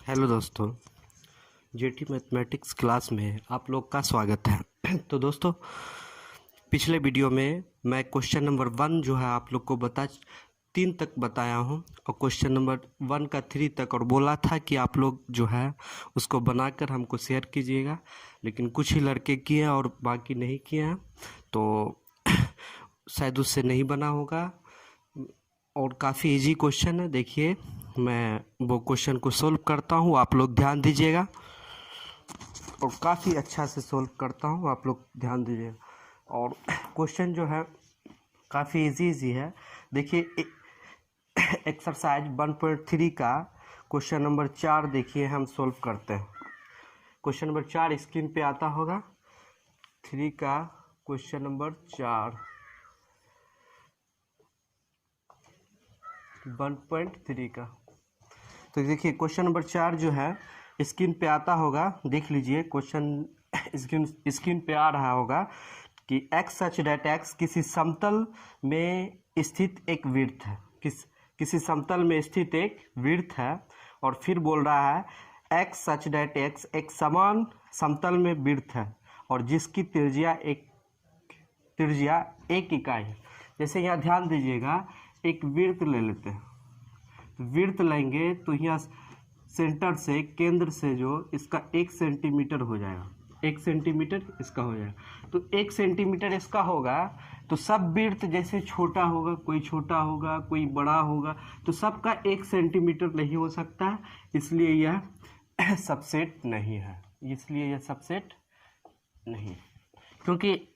Hello दोस्तों, jetty mathematics class में आप लोग का स्वागत है। तो दोस्तों, पिछले वीडियो में मैं क्वेश्चन नंबर 1 जो है आप लोग को 3 तक बताया हूं और क्वेश्चन नंबर 1 का 3 तक, और बोला था कि आप लोग जो है उसको बनाकर हमको शेयर कीजिएगा, लेकिन कुछ ही लड़के किए हैं और बाकी नहीं किए हैं, तो शायद उससे नहीं बना होगा। और काफ़ी इजी क्वेश्चन है। देखिए, मैं वो क्वेश्चन को सोल्व करता हूँ, आप लोग ध्यान दीजिएगा, और काफ़ी अच्छा से सोल्व करता हूँ, आप लोग ध्यान दीजिएगा। और क्वेश्चन जो है काफ़ी इजी है। देखिए, एक्सरसाइज 1.3 का क्वेश्चन नंबर 4 देखिए, हम सोल्व करते हैं। क्वेश्चन नंबर 4 स्क्रीन पे आता होगा। 3 का क्वेश्चन नंबर 4 1.3 का। तो देखिए, क्वेश्चन नंबर 4 जो है स्क्रीन पे आता होगा, देख लीजिए। क्वेश्चन स्क्रीन पे आ रहा होगा कि एक्स सच डेट एक्स किसी समतल में स्थित एक वृत्त है। किसी समतल में स्थित एक वृत्त है, और फिर बोल रहा है एक्स सच डेट एक्स एक समान समतल में वृत्त है और जिसकी त्रिज्या एक इकाई है। जैसे यहाँ ध्यान दीजिएगा, एक वृत्त ले लेते हैं। वृत्त लेंगे तो यहाँ सेंटर से, केंद्र से जो इसका 1 सेंटीमीटर हो जाएगा, 1 सेंटीमीटर इसका हो जाएगा। तो 1 सेंटीमीटर इसका होगा, तो सब वृत्त जैसे छोटा होगा, कोई छोटा होगा, कोई बड़ा होगा, तो सबका 1 सेंटीमीटर नहीं हो सकता है, इसलिए यह सबसेट नहीं है। क्योंकि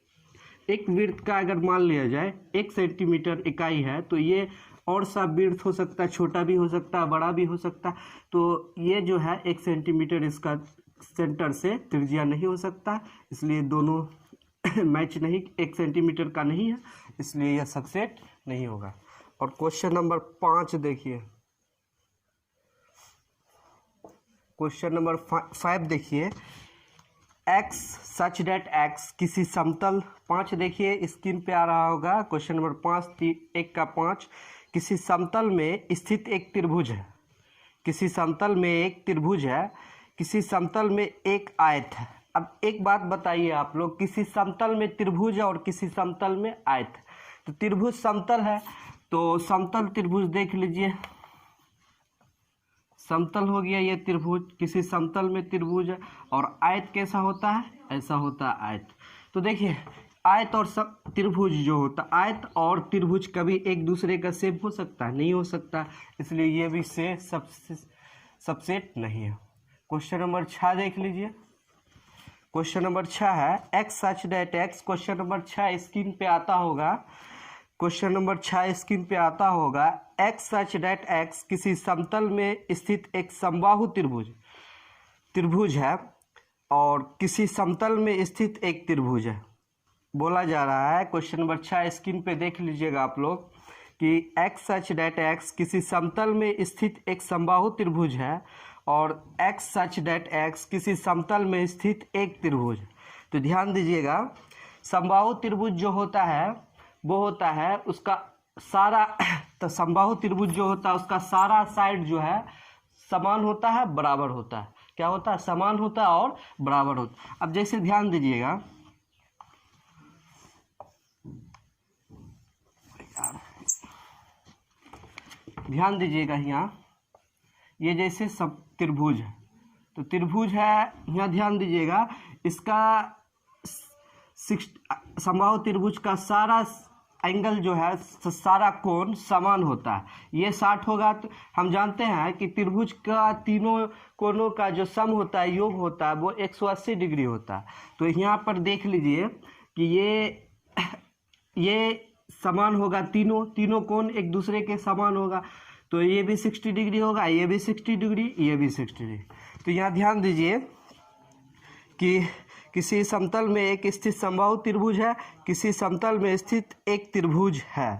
एक वृत्त का अगर मान लिया जाए 1 सेंटीमीटर इकाई है, तो ये और सा वृत्त हो सकता है, छोटा भी हो सकता है, बड़ा भी हो सकता है। तो ये जो है 1 सेंटीमीटर इसका सेंटर से त्रिज्या नहीं हो सकता, इसलिए दोनों मैच नहीं, 1 सेंटीमीटर का नहीं है, इसलिए यह सबसेट नहीं होगा। और क्वेश्चन नंबर 5 देखिए, क्वेश्चन नंबर 5 देखिए, एक्स सच डेट एक्स किसी समतल 5 देखिए स्क्रीन पे आ रहा होगा। क्वेश्चन नंबर 5 1 का 5, किसी समतल में स्थित एक त्रिभुज है। किसी समतल में एक त्रिभुज है, किसी समतल में एक आयत है। अब एक बात बताइए आप लोग, किसी समतल में त्रिभुज है और किसी समतल में आयत है। तो त्रिभुज समतल है, तो समतल त्रिभुज देख लीजिए, समतल हो गया ये त्रिभुज, किसी समतल में त्रिभुज है। और आयत कैसा होता है? ऐसा होता है आयत। तो देखिए, आयत और त्रिभुज जो होता है, आयत और त्रिभुज कभी एक दूसरे का सेम हो सकता है? नहीं हो सकता, इसलिए ये भी से सबसेट नहीं है। क्वेश्चन नंबर 6 देख लीजिए। क्वेश्चन नंबर 6 है एक्स सच date x. Question number 6 screen पे आता होगा। क्वेश्चन नंबर 6 स्क्रीन पे आता होगा, एक्स सच डेट एक्स किसी समतल में स्थित एक समबाहु त्रिभुज है और किसी समतल में स्थित एक त्रिभुज है। बोला जा रहा है, क्वेश्चन नंबर 6 स्क्रीन पे देख लीजिएगा आप लोग, कि एक्स सच डेट एक्स किसी समतल में स्थित एक समबाहु त्रिभुज है और एक्स सच डेट एक्स किसी समतल में स्थित एक त्रिभुज। तो ध्यान दीजिएगा, समबाहु त्रिभुज जो होता है वो होता है उसका सारा, तो समबाहु त्रिभुज जो होता है उसका सारा साइड जो है समान होता है, बराबर होता है। क्या होता है? समान होता है और बराबर होता है। अब जैसे ध्यान दीजिएगा, यहाँ ये जैसे सब त्रिभुज है, तो त्रिभुज है, यहाँ ध्यान दीजिएगा, इसका समबाहु त्रिभुज का सारा एंगल जो है, सारा कोण समान होता है। ये 60 होगा, तो हम जानते हैं कि त्रिभुज का तीनों कोणों का जो सम होता है, योग होता है, वो 180 डिग्री होता है। तो यहाँ पर देख लीजिए कि ये समान होगा, तीनों कोण एक दूसरे के समान होगा, तो ये भी 60 डिग्री होगा, ये भी 60 डिग्री, ये भी 60 डिग्री। तो यहाँ ध्यान दीजिए कि किसी समतल में एक स्थित समबाहु त्रिभुज है, किसी समतल में स्थित एक त्रिभुज है।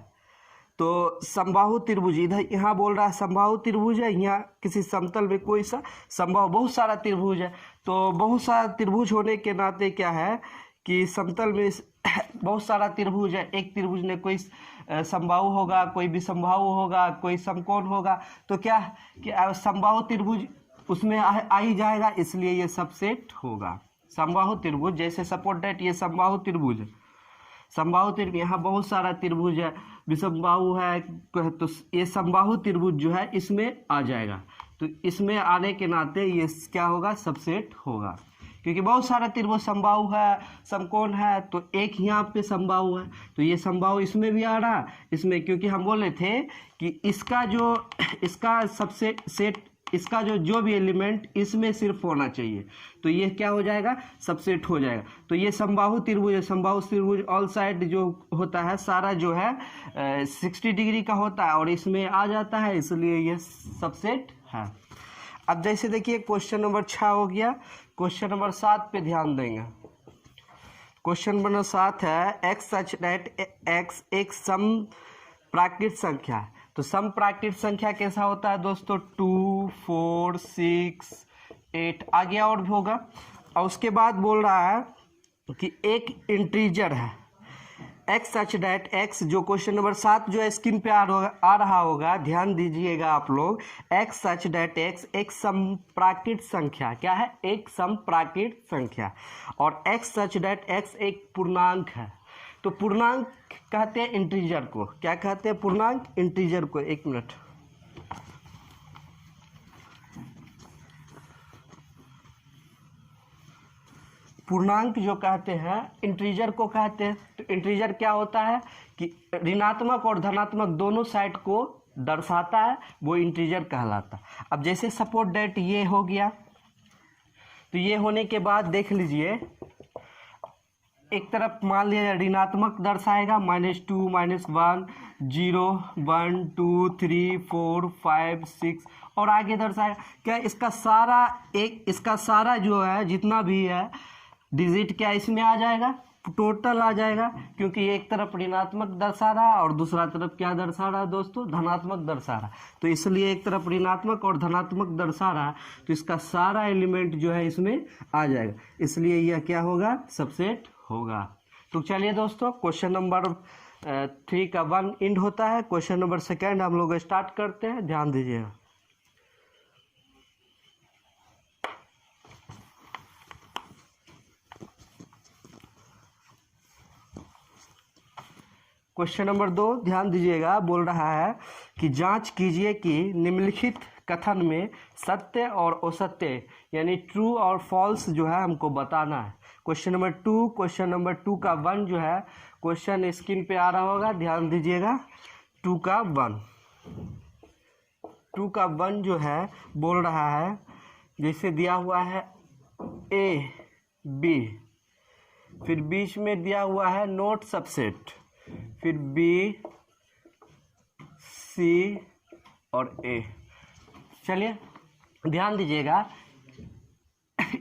तो समबाहु त्रिभुज इधर यहाँ बोल रहा है समबाहु त्रिभुज है, यहाँ किसी समतल में कोई सा समबाहु, बहुत सारा त्रिभुज है। तो बहुत सारा त्रिभुज होने के नाते क्या है कि समतल में बहुत सारा त्रिभुज है, एक त्रिभुज में कोई समबाहु होगा, कोई विसमबाहु होगा, कोई समकोण होगा। तो क्या कि समबाहु त्रिभुज उसमें आ ही जाएगा, इसलिए ये सबसेट होगा। समबाहु त्रिभुज, जैसे सपोज दैट ये समबाहु त्रिभुज है, समबाहु त्रिभुज, यहाँ बहुत सारा त्रिभुज है, विषमबाहु है, तो ये समबाहु त्रिभुज जो है इसमें आ जाएगा। तो इसमें आने के नाते ये क्या होगा, सबसेट होगा, क्योंकि बहुत सारा त्रिभुज समबाहु है, समकोण है, तो एक यहाँ पे समबाहु है, तो ये समबाहु इसमें भी आ रहा, इसमें, क्योंकि हम बोले थे कि इसका सबसे सेट, इसका जो भी एलिमेंट इसमें सिर्फ होना चाहिए, तो ये क्या हो जाएगा, सबसेट हो जाएगा। तो ये समबाहु त्रिभुज है, समबाहु त्रिभुज ऑल साइड जो होता है सारा जो है 60 डिग्री का होता है और इसमें आ जाता है, इसलिए ये सबसेट है। अब जैसे देखिए क्वेश्चन नंबर 6 हो गया, क्वेश्चन नंबर 7 पे ध्यान देंगे। क्वेश्चन नंबर 7 है एक्स सच दैट एक्स एक सम प्राकृत संख्या है। तो सम प्राकृत संख्या कैसा होता है दोस्तों, 2, 4, 6, 8 आगे और भी होगा। और उसके बाद बोल रहा है कि एक इंटीजर है एक्स सच दैट एक्स, जो क्वेश्चन नंबर 7 जो स्क्रीन पे आ रहा होगा, ध्यान दीजिएगा आप लोग। एक्स सच दैट एक्स एक समप्राकृत संख्या, क्या है, एक समप्राकृत संख्या, और एक्स सच दैट एक्स एक पूर्णांक है। तो पूर्णांक कहते हैं इंटीजर को, क्या कहते हैं, पूर्णांक इंटीजर को। एक मिनट, पूर्णांक जो कहते हैं इंटीजर को कहते हैं। तो इंटीजर क्या होता है कि ऋणात्मक और धनात्मक दोनों साइड को दर्शाता है, वो इंटीजर कहलाता है। अब जैसे सपोज दैट ये हो गया, तो ये होने के बाद देख लीजिए, एक तरफ मान लिया ऋणात्मक दर्शाएगा, -2, -1, 0, 1, 2, 3, 4, 5, 6 और आगे दर्शाएगा। क्या इसका सारा जो है जितना भी है डिजिट क्या इसमें आ जाएगा, टोटल आ जाएगा, क्योंकि एक तरफ ऋणात्मक दर्शा रहा और दूसरा तरफ क्या दर्शा रहा दोस्तों, धनात्मक दर्शा रहा। तो इसलिए एक तरफ ऋणात्मक और धनात्मक दर्शा रहा, तो इसका सारा एलिमेंट जो है इसमें आ जाएगा, इसलिए यह क्या होगा, सबसेट होगा। तो चलिए दोस्तों, क्वेश्चन नंबर 3 का 1 एंड होता है। क्वेश्चन नंबर 2 हम लोग स्टार्ट करते हैं, ध्यान दीजिएगा। क्वेश्चन नंबर 2 ध्यान दीजिएगा, बोल रहा है कि जांच कीजिए कि निम्नलिखित कथन में सत्य और असत्य यानी ट्रू और फॉल्स जो है हमको बताना है। क्वेश्चन नंबर 2 का 1 जो है क्वेश्चन स्क्रीन पे आ रहा होगा, ध्यान दीजिएगा। 2 का 1 जो है बोल रहा है, जैसे दिया हुआ है ए बी, फिर बीच में दिया हुआ है नोट सबसेट, फिर बी सी और ए। चलिए ध्यान दीजिएगा,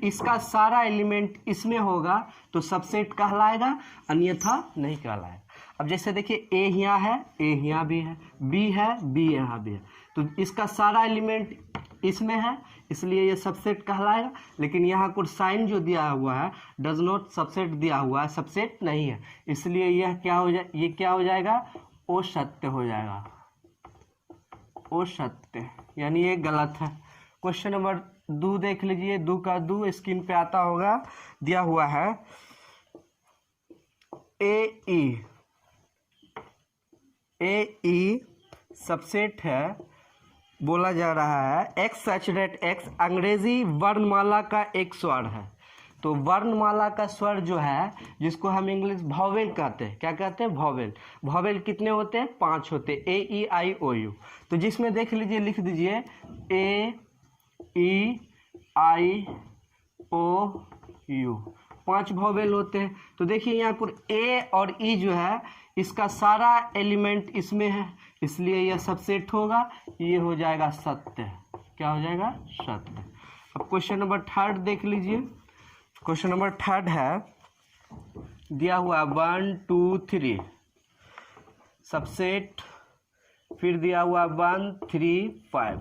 इसका सारा एलिमेंट इसमें होगा तो सबसेट कहलाएगा, अन्यथा नहीं कहलाएगा। अब जैसे देखिए ए यहाँ है, ए यहाँ भी है, बी है, बी यहाँ भी है, तो इसका सारा एलिमेंट इसमें है, इसलिए ये सबसेट कहलाएगा। लेकिन यहाँ कुछ साइन जो दिया हुआ है डज नॉट सबसेट दिया हुआ है, सबसेट नहीं है, इसलिए यह क्या हो जाए, ये क्या हो जाएगा, असत्य हो जाएगा, असत्य, यानी ये गलत है। क्वेश्चन नंबर 2 देख लीजिए, 2 का 2 स्क्रीन पे आता होगा, दिया हुआ है ए ई सबसेट है, बोला जा रहा है एक्स सच दैट एक्स अंग्रेजी वर्णमाला का एक स्वर है। तो वर्णमाला का स्वर जो है, जिसको हम इंग्लिश वॉवेल कहते हैं, क्या कहते हैं, वॉवेल। वॉवेल कितने होते हैं, 5 होते हैं, ए ई आई ओ यू। तो जिसमें देख लीजिए, लिख दीजिए ए ई आई ओ यू, 5 वॉवेल होते हैं। तो देखिए यहाँ पर ए और ई जो है इसका सारा एलिमेंट इसमें है, इसलिए यह सबसेट होगा, ये हो जाएगा सत्य, क्या हो जाएगा, सत्य। अब क्वेश्चन नंबर 3 देख लीजिए। क्वेश्चन नंबर 3 है, दिया हुआ 1 2 3 सबसेट, फिर दिया हुआ 1 3 5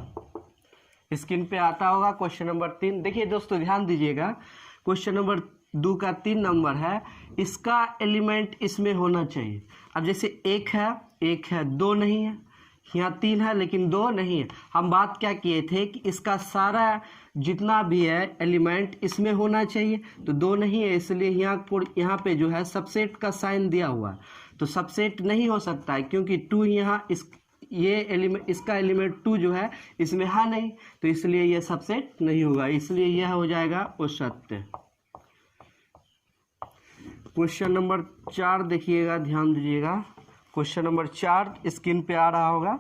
स्क्रीन पे आता होगा। क्वेश्चन नंबर 3 देखिए दोस्तों, ध्यान दीजिएगा, क्वेश्चन नंबर 2 का 3 नंबर है, इसका एलिमेंट इसमें होना चाहिए। अब जैसे 1 है 2 नहीं है, यहाँ 3 है लेकिन 2 नहीं है। हम बात क्या किए थे कि इसका सारा जितना भी है एलिमेंट इसमें होना चाहिए, तो 2 नहीं है, इसलिए यहाँ पे जो है सबसेट का साइन दिया हुआ है, तो सबसेट नहीं हो सकता है क्योंकि 2 यहाँ इसका एलिमेंट 2 जो है इसमें है नहीं, तो इसलिए यह सबसेट नहीं होगा, इसलिए यह हो जाएगा असत्य। क्वेश्चन नंबर 4 देखिएगा, ध्यान दीजिएगा। क्वेश्चन नंबर 4 स्क्रीन पे आ रहा होगा।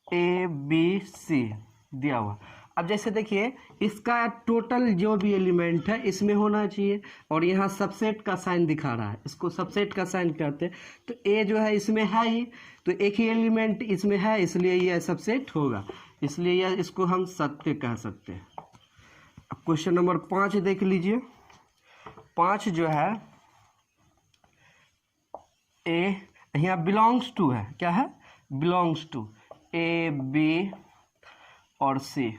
ABC दिया हुआ। अब जैसे देखिए इसका टोटल जो भी एलिमेंट है इसमें होना चाहिए, और यहाँ सबसेट का साइन दिखा रहा है, इसको सबसेट का साइन कहते हैं। तो A जो है इसमें है ही, तो एक ही एलिमेंट इसमें है, इसलिए यह सबसेट होगा, इसलिए इसको हम सत्य कह सकते हैं। अब क्वेश्चन नंबर 5 देख लीजिए। 5 जो है यहाँ बिलोंग्स टू है, क्या है, बिलोंग्स टू A, B और C,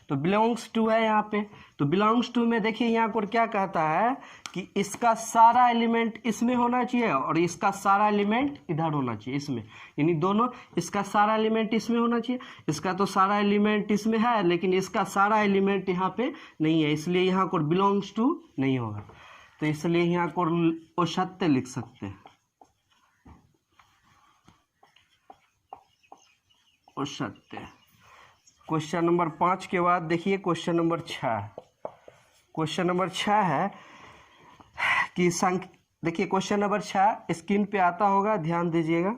तो बिलोंग्स टू है यहाँ पे। तो बिलोंग्स टू में देखिए यहाँ पर क्या कहता है कि इसका सारा एलिमेंट इसमें होना चाहिए और इसका सारा एलिमेंट इधर होना चाहिए, इसमें, यानी दोनों, इसका सारा एलिमेंट इसमें होना चाहिए, इसका तो सारा एलिमेंट इसमें है लेकिन इसका सारा एलिमेंट यहाँ पे नहीं है, इसलिए यहाँ पर बिलोंग्स टू नहीं होगा, तो इसलिए यहाँ पर असत्य लिख सकते हैं, असत्य। क्वेश्चन नंबर 5 के बाद देखिए क्वेश्चन नंबर 6। क्वेश्चन नंबर 6 है कि देखिए क्वेश्चन नंबर 6 स्क्रीन पे आता होगा, ध्यान दीजिएगा।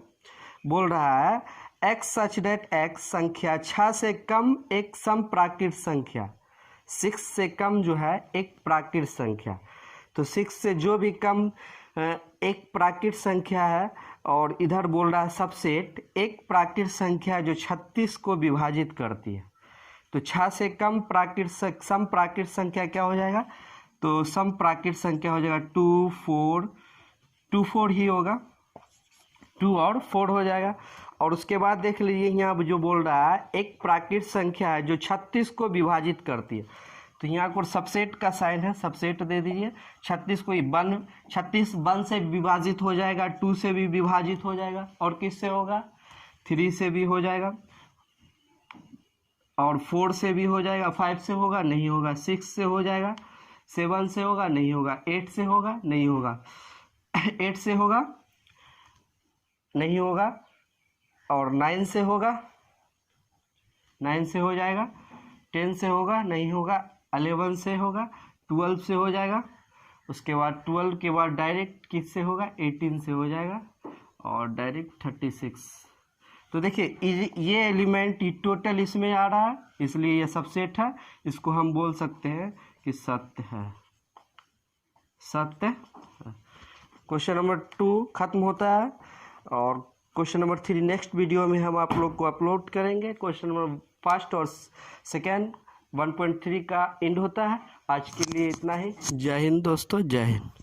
बोल रहा है x सच दैट x संख्या 6 से कम एक सम प्राकृत संख्या, 6 से कम जो है एक प्राकृत संख्या, तो 6 से जो भी कम एक प्राकृत संख्या है, और इधर बोल रहा है सबसेट एक प्राकृत संख्या जो 36 को विभाजित करती है, तो 6 से कम सम प्राकृत संख्या क्या हो जाएगा, तो सम प्राकृत संख्या हो जाएगा 2 4 ही होगा, 2 और 4 हो जाएगा। और उसके बाद देख लीजिए यहाँ जो बोल रहा है एक प्राकृत संख्या है जो 36 को विभाजित करती है, तो यहाँ पर सबसेट का साइन है, सबसेट दे दीजिए। 36 को 36 1 से विभाजित हो जाएगा, 2 से भी विभाजित हो जाएगा, और किससे होगा, 3 से भी हो जाएगा, और 4 से भी हो जाएगा, 5 से होगा नहीं होगा, 6 से हो जाएगा, 7 से होगा नहीं होगा, 8 से होगा नहीं होगा, 8 से होगा नहीं होगा, और 9 से होगा, 9 से हो जाएगा, 10 से होगा नहीं होगा, 11 से होगा, 12 से हो जाएगा, उसके बाद 12 के बाद डायरेक्ट किससे होगा, 18 से हो जाएगा, और डायरेक्ट 36। तो देखिए ये एलिमेंट टोटल इसमें आ रहा है, इसलिए ये सबसेट है, इसको हम बोल सकते हैं कि सत्य है, सत्य। क्वेश्चन नंबर 2 खत्म होता है, और क्वेश्चन नंबर 3 नेक्स्ट वीडियो में हम आप लोग को अपलोड करेंगे। क्वेश्चन नंबर 1 और 2 1.3 का एंड होता है। आज के लिए इतना ही। जय हिंद दोस्तों, जय हिंद।